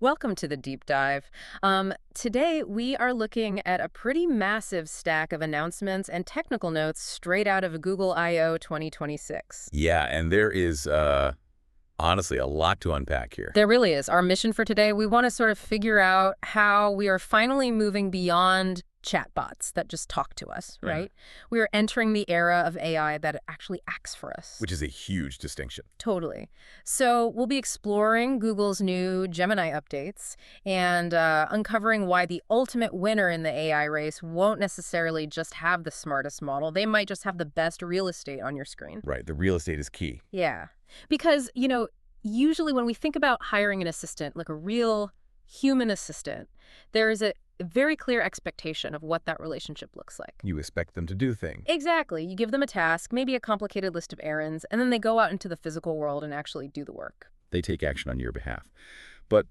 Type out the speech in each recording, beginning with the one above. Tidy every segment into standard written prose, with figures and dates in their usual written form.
Welcome to the deep dive. Today, we are looking at a pretty massive stack of announcements and technical notes straight out of Google I/O 2026. Yeah, and there is honestly a lot to unpack here. There really is. Our mission for today, we want to sort of figure out how we are finally moving beyond chatbots that just talk to us, Yeah. right? We are entering the era of AI that actually acts for us. Which is a huge distinction. Totally. So we'll be exploring Google's new Gemini updates and uncovering why the ultimate winner in the AI race won't necessarily just have the smartest model. They might just have the best real estate on your screen. Right, the real estate is key. Yeah. Because, usually when we think about hiring an assistant, like a real human assistant, there is a very clear expectation of what that relationship looks like. You expect them to do things. Exactly. You give them a task, maybe a complicated list of errands, and then they go out into the physical world and actually do the work. They take action on your behalf. But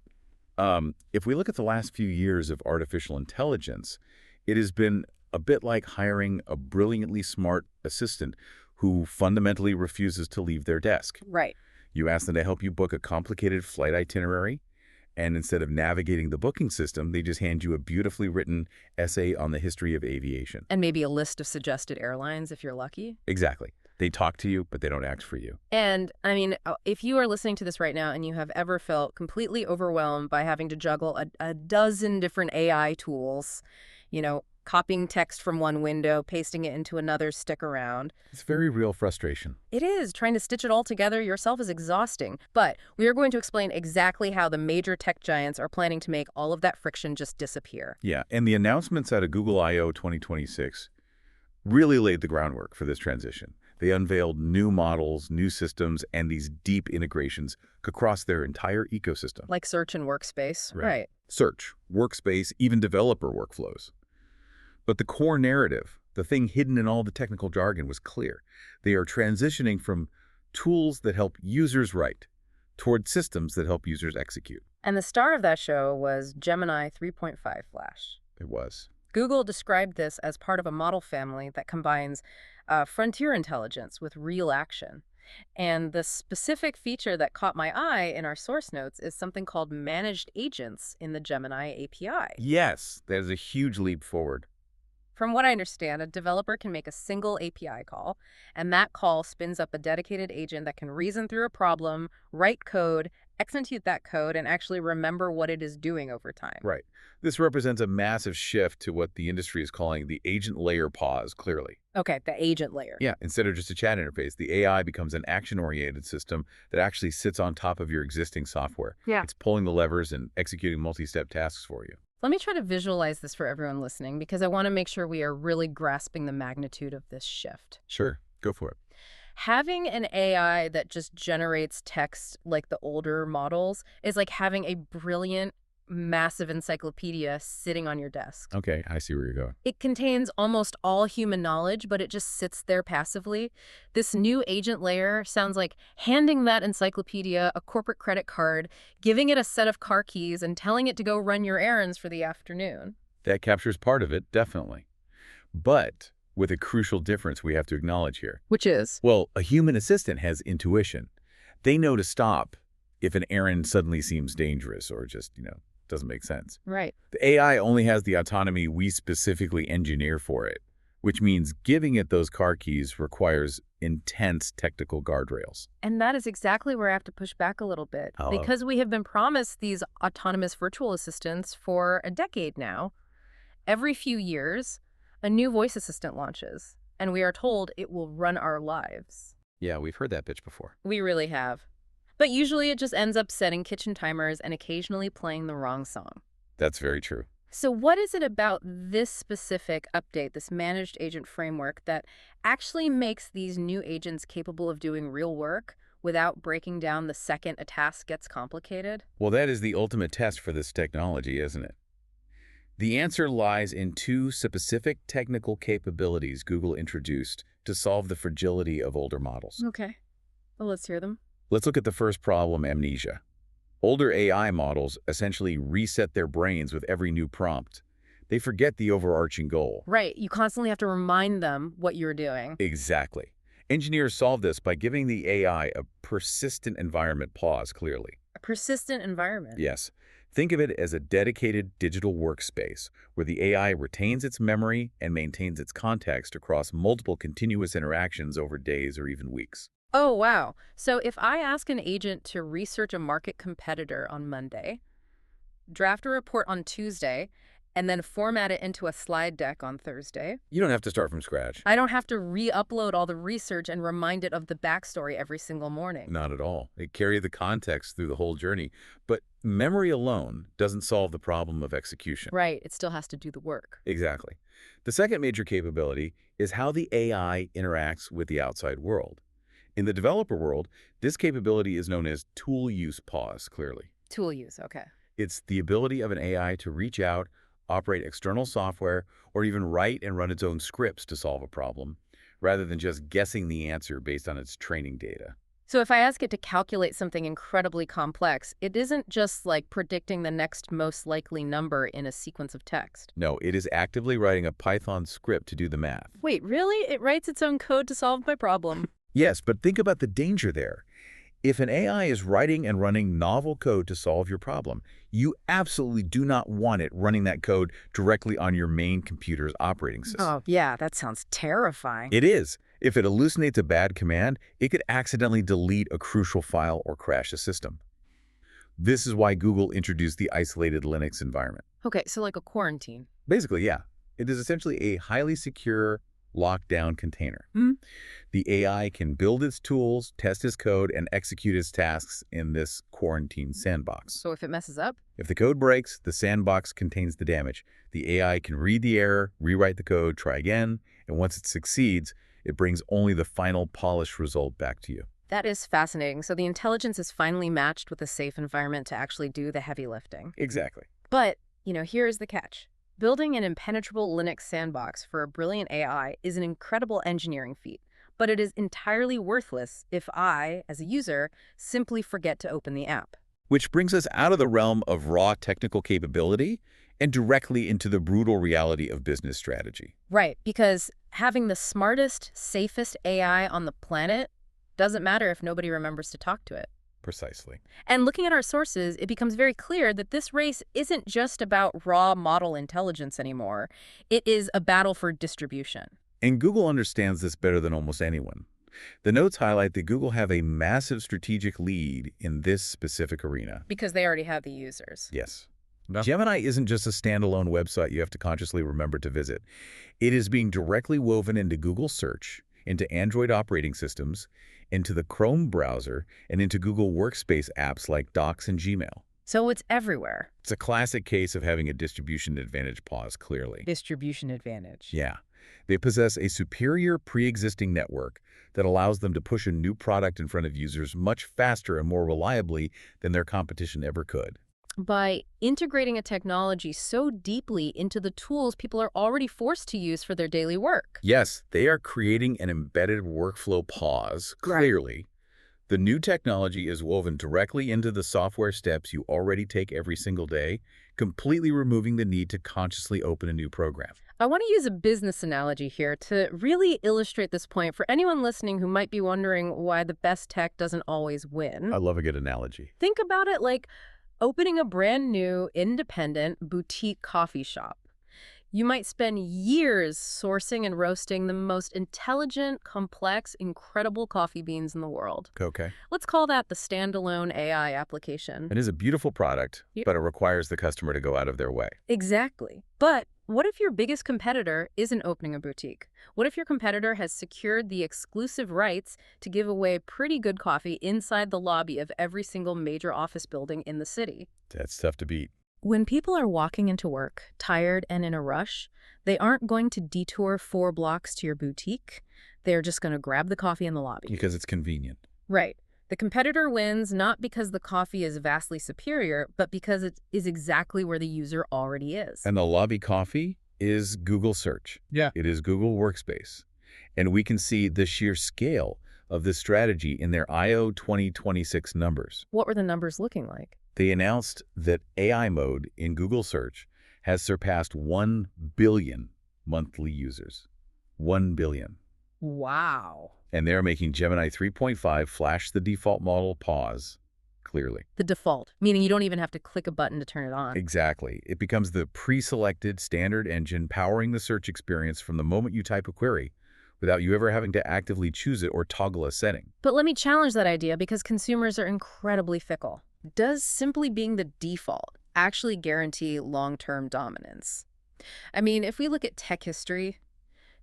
if we look at the last few years of artificial intelligence, it has been a bit like hiring a brilliantly smart assistant who fundamentally refuses to leave their desk. Right. You ask them to help you book a complicated flight itinerary, and instead of navigating the booking system, they just hand you a beautifully written essay on the history of aviation. And maybe a list of suggested airlines if you're lucky. Exactly. They talk to you, but they don't act for you. And, if you are listening to this right now and you have ever felt completely overwhelmed by having to juggle a dozen different AI tools, copying text from one window, pasting it into another, stick around. It's very real frustration. It is. Trying to stitch it all together yourself is exhausting. But we are going to explain exactly how the major tech giants are planning to make all of that friction just disappear. Yeah, and the announcements out of Google I/O 2026 really laid the groundwork for this transition. They unveiled new models, new systems, and these deep integrations across their entire ecosystem. Like search and workspace. Right. Search, workspace, even developer workflows. But the core narrative, the thing hidden in all the technical jargon, was clear. They are transitioning from tools that help users write toward systems that help users execute. And the star of that show was Gemini 3.5 Flash. It was. Google described this as part of a model family that combines frontier intelligence with real action. And the specific feature that caught my eye in our source notes is something called managed agents in the Gemini API. Yes, that is a huge leap forward. From what I understand, a developer can make a single API call, and that call spins up a dedicated agent that can reason through a problem, write code, execute that code, and actually remember what it is doing over time. Right. This represents a massive shift to what the industry is calling the agent layer pause, clearly. Okay, the agent layer. Yeah, instead of just a chat interface, the AI becomes an action-oriented system that actually sits on top of your existing software. Yeah. It's pulling the levers and executing multi-step tasks for you. Let me try to visualize this for everyone listening because I want to make sure we are really grasping the magnitude of this shift. Sure, go for it. Having an AI that just generates text like the older models is like having a brilliant, massive encyclopedia sitting on your desk. Okay, I see where you're going. It contains almost all human knowledge, but it just sits there passively. This new agent layer sounds like handing that encyclopedia a corporate credit card, giving it a set of car keys, and telling it to go run your errands for the afternoon. That captures part of it, definitely. But with a crucial difference we have to acknowledge here. Which is? Well, a human assistant has intuition. They know to stop if an errand suddenly seems dangerous or just, doesn't make sense. Right. The AI only has the autonomy we specifically engineer for it, which means giving it those car keys requires intense technical guardrails. And that is exactly where I have to push back a little bit. Oh. Because we have been promised these autonomous virtual assistants for a decade now. Every few years, a new voice assistant launches, and we are told it will run our lives. Yeah, we've heard that pitch before. We really have. But usually it just ends up setting kitchen timers and occasionally playing the wrong song. That's very true. So what is it about this specific update, this managed agent framework, that actually makes these new agents capable of doing real work without breaking down the second a task gets complicated? Well, that is the ultimate test for this technology, isn't it? The answer lies in two specific technical capabilities Google introduced to solve the fragility of older models. Okay. Well, let's hear them. Let's look at the first problem, amnesia. Older AI models essentially reset their brains with every new prompt. They forget the overarching goal. Right. You constantly have to remind them what you're doing. Exactly. Engineers solve this by giving the AI a persistent environment pause, clearly. A persistent environment. Yes. Think of it as a dedicated digital workspace where the AI retains its memory and maintains its context across multiple continuous interactions over days or even weeks. Oh, wow. So if I ask an agent to research a market competitor on Monday, draft a report on Tuesday, and then format it into a slide deck on Thursday, You don't have to start from scratch. I don't have to re-upload all the research and remind it of the backstory every single morning. Not at all. It carries the context through the whole journey. But memory alone doesn't solve the problem of execution. Right, it still has to do the work. Exactly. The second major capability is how the AI interacts with the outside world. In the developer world, this capability is known as tool use pause, clearly. Tool use, okay. It's the ability of an AI to reach out, operate external software, or even write and run its own scripts to solve a problem, rather than just guessing the answer based on its training data. So if I ask it to calculate something incredibly complex, it isn't just like predicting the next most likely number in a sequence of text. No, it is actively writing a Python script to do the math. Wait, really? It writes its own code to solve my problem? Yes, but think about the danger there. If an AI is writing and running novel code to solve your problem, you absolutely do not want it running that code directly on your main computer's operating system. Oh, yeah, that sounds terrifying. It is. If it hallucinates a bad command, it could accidentally delete a crucial file or crash a system. This is why Google introduced the isolated Linux environment. Okay, so like a quarantine. Basically, yeah. It is essentially a highly secure, locked-down container. Hmm? The AI can build its tools, test its code, and execute its tasks in this quarantine sandbox. So if it messes up? If the code breaks, the sandbox contains the damage. The AI can read the error, rewrite the code, try again, and once it succeeds, it brings only the final polished result back to you. That is fascinating. So the intelligence is finally matched with a safe environment to actually do the heavy lifting. Exactly. But, here's the catch. Building an impenetrable Linux sandbox for a brilliant AI is an incredible engineering feat, but it is entirely worthless if I, as a user, simply forget to open the app. Which brings us out of the realm of raw technical capability and directly into the brutal reality of business strategy. Right, because having the smartest, safest AI on the planet doesn't matter if nobody remembers to talk to it. Precisely. And looking at our sources, it becomes very clear that this race isn't just about raw model intelligence anymore. It is a battle for distribution. And Google understands this better than almost anyone. The notes highlight that Google have a massive strategic lead in this specific arena. Because they already have the users. Yes. Gemini isn't just a standalone website you have to consciously remember to visit. It is being directly woven into Google Search, into Android operating systems, into the Chrome browser, and into Google Workspace apps like Docs and Gmail. So it's everywhere. It's a classic case of having a distribution advantage pause, clearly. Distribution advantage. Yeah. They possess a superior pre-existing network that allows them to push a new product in front of users much faster and more reliably than their competition ever could. By integrating a technology so deeply into the tools people are already forced to use for their daily work. Yes, they are creating an embedded workflow pause, clearly. The new technology is woven directly into the software steps you already take every single day, completely removing the need to consciously open a new program. I want to use a business analogy here to really illustrate this point for anyone listening who might be wondering why the best tech doesn't always win. I love a good analogy. Think about it like opening a brand new, independent boutique coffee shop. You might spend years sourcing and roasting the most intelligent, complex, incredible coffee beans in the world. Okay. Let's call that the standalone AI application. It is a beautiful product, Yep. but it requires the customer to go out of their way. Exactly. But what if your biggest competitor isn't opening a boutique? What if your competitor has secured the exclusive rights to give away pretty good coffee inside the lobby of every single major office building in the city? That's tough to beat. When people are walking into work, tired and in a rush, they aren't going to detour 4 blocks to your boutique. They're just going to grab the coffee in the lobby. Because it's convenient. Right. The competitor wins not because the coffee is vastly superior, but because it is exactly where the user already is. And the lobby coffee is Google Search. Yeah. It is Google Workspace. And we can see the sheer scale of this strategy in their I/O 2026 numbers. What were the numbers looking like? They announced that AI mode in Google Search has surpassed 1 billion monthly users. 1 billion. Wow. And they're making Gemini 3.5 flash the default model pause clearly. The default, meaning you don't even have to click a button to turn it on. Exactly. It becomes the pre-selected standard engine powering the search experience from the moment you type a query, without you ever having to actively choose it or toggle a setting. But let me challenge that idea because consumers are incredibly fickle. Does simply being the default actually guarantee long-term dominance? I mean, if we look at tech history,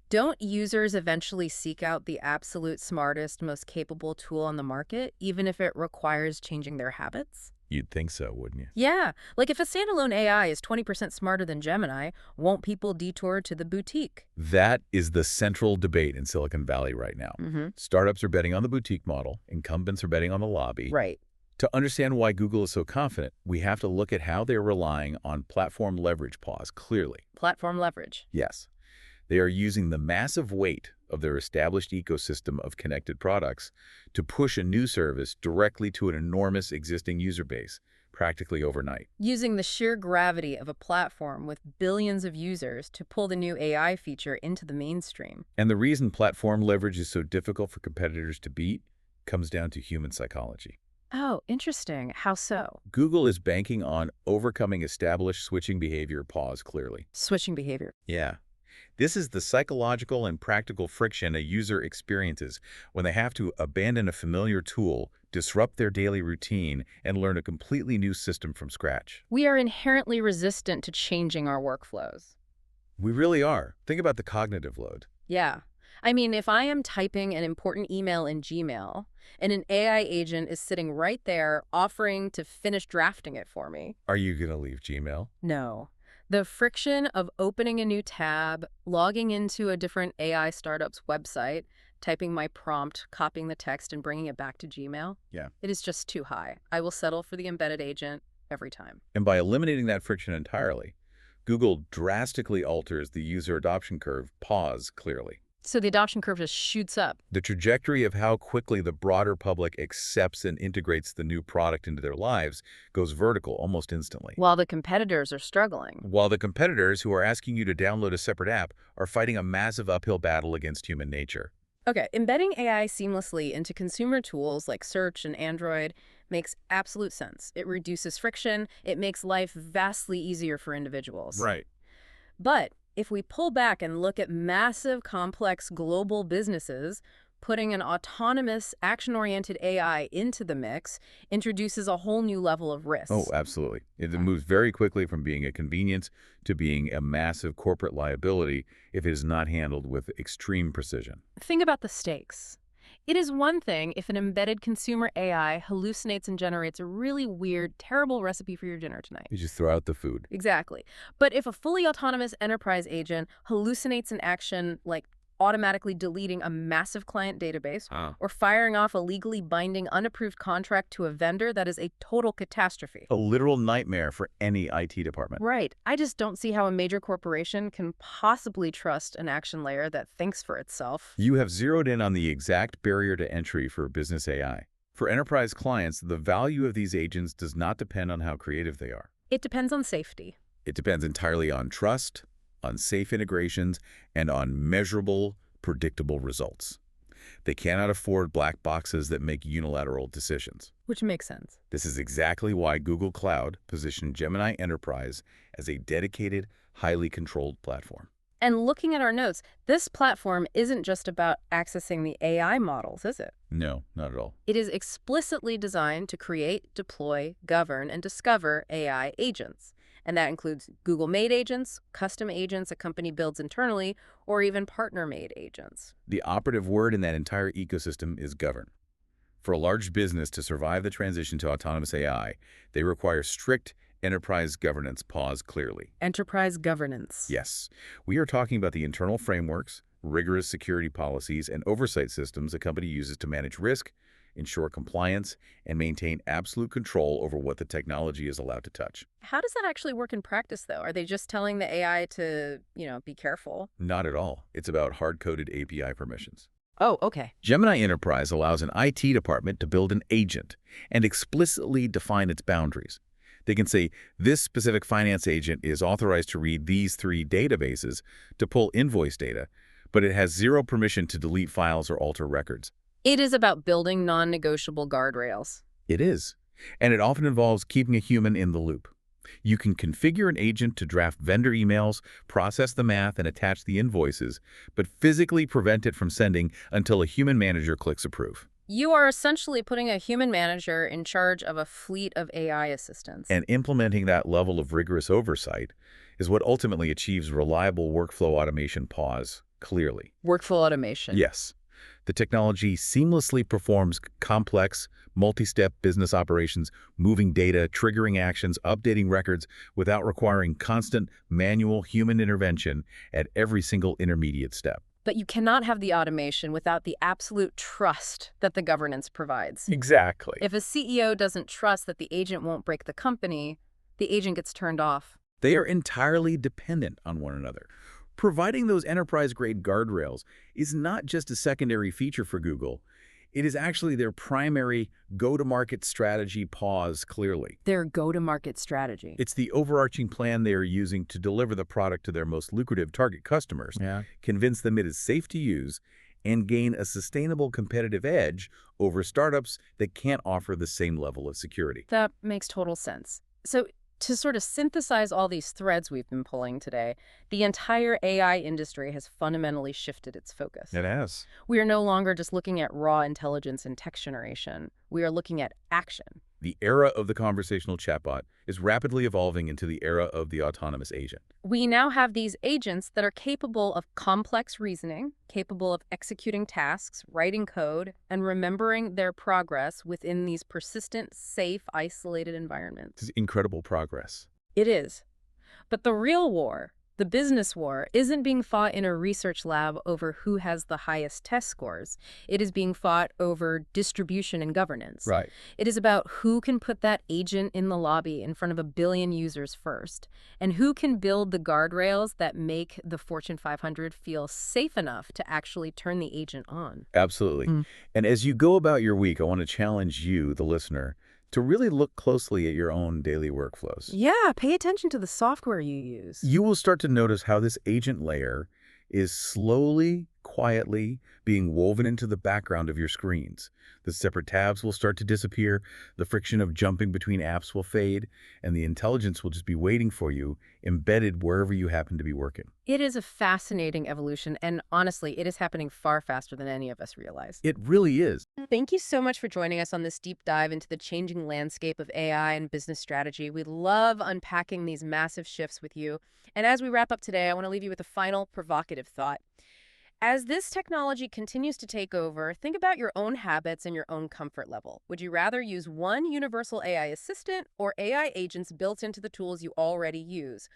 don't users eventually seek out the absolute smartest, most capable tool on the market, even if it requires changing their habits? You'd think so, wouldn't you? Yeah, like if a standalone AI is 20% smarter than Gemini, won't people detour to the boutique? That is the central debate in Silicon Valley right now. Startups are betting on the boutique model. Incumbents are betting on the lobby. Right. To understand why Google is so confident, we have to look at how they're relying on platform leverage pause clearly. Platform leverage. Yes. They are using the massive weight of their established ecosystem of connected products to push a new service directly to an enormous existing user base, practically overnight. Using the sheer gravity of a platform with billions of users to pull the new AI feature into the mainstream. And the reason platform leverage is so difficult for competitors to beat comes down to human psychology. Oh, interesting. How so? Google is banking on overcoming established switching behavior pause clearly. Switching behavior. Yeah. This is the psychological and practical friction a user experiences when they have to abandon a familiar tool, disrupt their daily routine, and learn a completely new system from scratch. We are inherently resistant to changing our workflows. We really are. Think about the cognitive load. Yeah. I mean, if I am typing an important email in Gmail and an AI agent is sitting right there offering to finish drafting it for me. Are you going to leave Gmail? No. The friction of opening a new tab, logging into a different AI startup's website, typing my prompt, copying the text, and bringing it back to Gmail, it is just too high. I will settle for the embedded agent every time. And by eliminating that friction entirely, Google drastically alters the user adoption curve pause clearly. So the adoption curve just shoots up. The trajectory of how quickly the broader public accepts and integrates the new product into their lives goes vertical almost instantly. While the competitors are struggling. While the competitors who are asking you to download a separate app are fighting a massive uphill battle against human nature. Okay, embedding AI seamlessly into consumer tools like search and Android makes absolute sense. It reduces friction. It makes life vastly easier for individuals. Right. But if we pull back and look at massive, complex global businesses, putting an autonomous, action-oriented AI into the mix introduces a whole new level of risk. Oh, absolutely. It moves very quickly from being a convenience to being a massive corporate liability if it is not handled with extreme precision. Think about the stakes. It is one thing if an embedded consumer AI hallucinates and generates a really weird, terrible recipe for your dinner tonight. You just throw out the food. Exactly. But if a fully autonomous enterprise agent hallucinates an action like automatically deleting a massive client database or firing off a legally binding unapproved contract to a vendor, that is a total catastrophe. A literal nightmare for any IT department. Right. I just don't see how a major corporation can possibly trust an action layer that thinks for itself. You have zeroed in on the exact barrier to entry for business AI. For enterprise clients, the value of these agents does not depend on how creative they are. It depends on safety. It depends entirely on trust, on safe integrations, and on measurable, predictable results. They cannot afford black boxes that make unilateral decisions. Which makes sense. This is exactly why Google Cloud positioned Gemini Enterprise as a dedicated, highly controlled platform. And looking at our notes, this platform isn't just about accessing the AI models, is it? No, not at all. It is explicitly designed to create, deploy, govern, and discover AI agents. And that includes Google-made agents, custom agents a company builds internally, or even partner-made agents. The operative word in that entire ecosystem is govern. For a large business to survive the transition to autonomous AI, they require strict enterprise governance pause clearly. Enterprise governance. Yes, we are talking about the internal frameworks, rigorous security policies, and oversight systems a company uses to manage risk, ensure compliance, and maintain absolute control over what the technology is allowed to touch. How does that actually work in practice, though? Are they just telling the AI to, be careful? Not at all. It's about hard-coded API permissions. Oh, okay. Gemini Enterprise allows an IT department to build an agent and explicitly define its boundaries. They can say, this specific finance agent is authorized to read these 3 databases to pull invoice data, but it has 0 permission to delete files or alter records. It is about building non-negotiable guardrails. It is. And it often involves keeping a human in the loop. You can configure an agent to draft vendor emails, process the math, and attach the invoices, but physically prevent it from sending until a human manager clicks approve. You are essentially putting a human manager in charge of a fleet of AI assistants. And implementing that level of rigorous oversight is what ultimately achieves reliable workflow automation pause clearly. Workflow automation. Yes, the technology seamlessly performs complex, multi-step business operations, moving data, triggering actions, updating records without requiring constant manual human intervention at every single intermediate step. But you cannot have the automation without the absolute trust that the governance provides. Exactly. If a CEO doesn't trust that the agent won't break the company, the agent gets turned off. They are entirely dependent on one another. Providing those enterprise-grade guardrails is not just a secondary feature for Google. It is actually their primary go-to-market strategy pause clearly. Their go-to-market strategy. It's the overarching plan they are using to deliver the product to their most lucrative target customers, convince them it is safe to use, and gain a sustainable competitive edge over startups that can't offer the same level of security. That makes total sense. So to sort of synthesize all these threads we've been pulling today, the entire AI industry has fundamentally shifted its focus. It has. We are no longer just looking at raw intelligence and text generation. We are looking at action. The era of the conversational chatbot is rapidly evolving into the era of the autonomous agent. We now have these agents that are capable of complex reasoning, capable of executing tasks, writing code, and remembering their progress within these persistent, safe, isolated environments. This is incredible progress. It is. But the real war, the business war, isn't being fought in a research lab over who has the highest test scores. It is being fought over distribution and governance. Right. It is about who can put that agent in the lobby in front of 1 billion users first, and who can build the guardrails that make the Fortune 500 feel safe enough to actually turn the agent on. Absolutely. And as you go about your week, I want to challenge you, the listener, to really look closely at your own daily workflows. Yeah, pay attention to the software you use. You will start to notice how this agent layer is slowly, quietly being woven into the background of your screens. The separate tabs will start to disappear, the friction of jumping between apps will fade, and the intelligence will just be waiting for you, embedded wherever you happen to be working. It is a fascinating evolution, and honestly, it is happening far faster than any of us realize. It really is. Thank you so much for joining us on this deep dive into the changing landscape of AI and business strategy. We love unpacking these massive shifts with you. And as we wrap up today, I want to leave you with a final provocative thought. As this technology continues to take over, think about your own habits and your own comfort level. Would you rather use one universal AI assistant or AI agents built into the tools you already use?